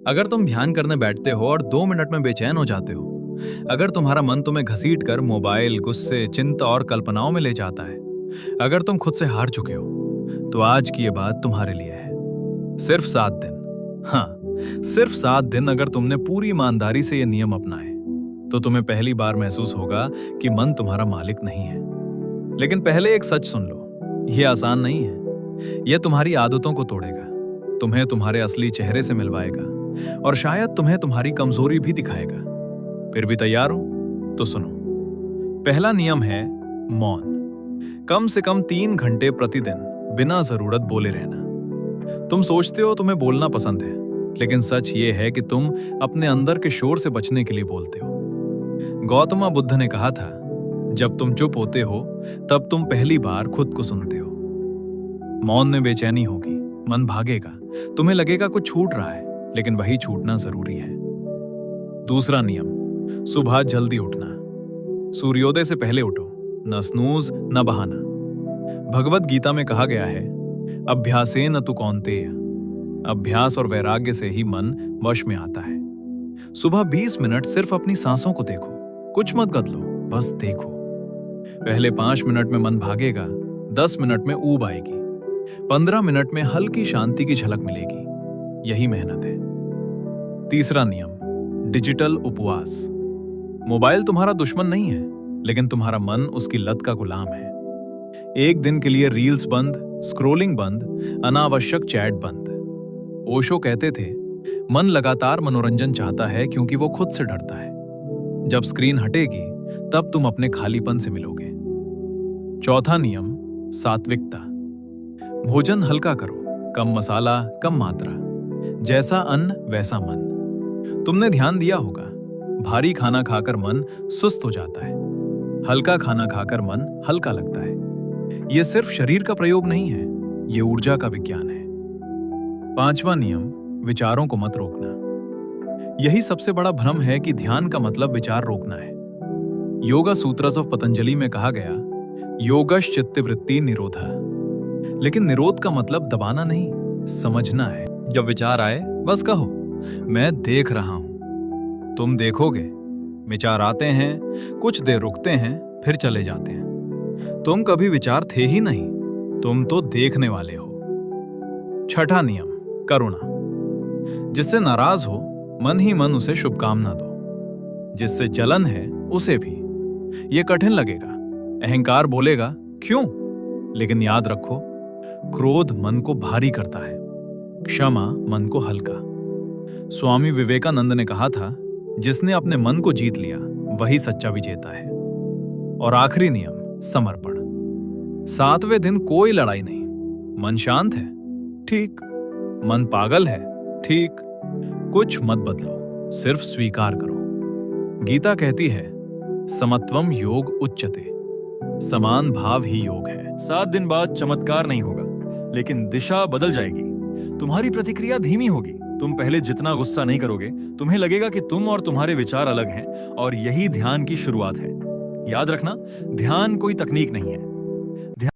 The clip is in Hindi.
अगर तुम ध्यान करने बैठते हो और 2 मिनट में बेचैन हो जाते हो, अगर तुम्हारा मन तुम्हें घसीट कर मोबाइल, गुस्से, चिंता और कल्पनाओं में ले जाता है, अगर तुम खुद से हार चुके हो, तो आज की ये बात तुम्हारे लिए है। सिर्फ 7 दिन। हाँ, सिर्फ 7 दिन अगर तुमने पूरी ईमानदारी से ये नियम अपनाए, तो तुम्हें पहली बार महसूस होगा कि मन तुम्हारा मालिक नहीं है। लेकिन पहले एक सच सुन लो, ये आसान नहीं है। यह तुम्हारी आदतों को तोड़ेगा, तुम्हें तुम्हारे असली चेहरे से मिलवाएगा और शायद तुम्हें तुम्हारी कमजोरी भी दिखाएगा। फिर भी तैयार हो? तो सुनो। पहला नियम है मौन। कम से कम 3 घंटे प्रतिदिन बिना जरूरत बोले रहना। तुम सोचते हो तुम्हें बोलना पसंद है, लेकिन सच ये है कि तुम अपने अंदर के शोर से बचने के लिए बोलते हो। गौतम बुद्ध ने कहा था, जब तुम चुप होते हो तब तुम पहली बार खुद को सुनते हो। मौन में बेचैनी होगी, मन भागेगा, तुम्हें लगेगा कुछ छूट रहा है, लेकिन वही छूटना जरूरी है। दूसरा नियम, सुबह जल्दी उठना। सूर्योदय से पहले उठो, न स्नूज न बहाना। भगवत गीता में कहा गया है, अभ्यासेन तु कौन्तेय। अभ्यास और वैराग्य से ही मन वश में आता है। सुबह 20 मिनट सिर्फ अपनी सांसों को देखो, कुछ मत बदलो, बस देखो। पहले 5 मिनट में मन भागेगा, 10 मिनट में ऊब आएगी, 15 मिनट में हल्की शांति की झलक मिलेगी। यही मेहनत है। तीसरा नियम, डिजिटल उपवास। मोबाइल तुम्हारा दुश्मन नहीं है, लेकिन तुम्हारा मन उसकी लत का गुलाम है। एक दिन के लिए रील्स बंद, स्क्रोलिंग बंद, अनावश्यक चैट बंद। ओशो कहते थे, मन लगातार मनोरंजन चाहता है क्योंकि वो खुद से डरता है। जब स्क्रीन हटेगी, तब तुम अपने खालीपन से मिलोगे। चौथा नियम, सात्विकता। भोजन हल्का करो, कम मसाला, कम मात्रा। जैसा अन्न वैसा मन। तुमने ध्यान दिया होगा, भारी खाना खाकर मन सुस्त हो जाता है, हल्का खाना खाकर मन हल्का लगता है। यह सिर्फ शरीर का प्रयोग नहीं है, ये ऊर्जा का विज्ञान है। पांचवा नियम, विचारों को मत रोकना। यही सबसे बड़ा भ्रम है कि ध्यान का मतलब विचार रोकना है। योगा सूत्रस ऑफ पतंजलि में कहा गया, योगश चित्तवृत्ति निरोधा। लेकिन निरोध का मतलब दबाना नहीं, समझना है। जब विचार आए बस कहो, मैं देख रहा हूं। तुम देखोगे, विचार आते हैं, कुछ देर रुकते हैं, फिर चले जाते हैं। तुम कभी विचार थे ही नहीं, तुम तो देखने वाले हो। छठा नियम, करुणा। जिससे नाराज हो, मन ही मन उसे शुभकामना दो। जिससे जलन है, उसे भी। यह कठिन लगेगा, अहंकार बोलेगा क्यों, लेकिन याद रखो, क्रोध मन को भारी करता है, क्षमा मन को हल्का। स्वामी विवेकानंद ने कहा था, जिसने अपने मन को जीत लिया वही सच्चा विजेता है। और आखिरी नियम, समर्पण। 7वें दिन कोई लड़ाई नहीं। मन शांत है, ठीक। मन पागल है, ठीक। कुछ मत बदलो, सिर्फ स्वीकार करो। गीता कहती है, समत्वम योग उच्यते। समान भाव ही योग है। 7 दिन बाद चमत्कार नहीं होगा, लेकिन दिशा बदल जाएगी। तुम्हारी प्रतिक्रिया धीमी होगी। तुम पहले जितना गुस्सा नहीं करोगे, तुम्हें लगेगा कि तुम और तुम्हारे विचार अलग हैं, और यही ध्यान की शुरुआत है। याद रखना, ध्यान कोई तकनीक नहीं है,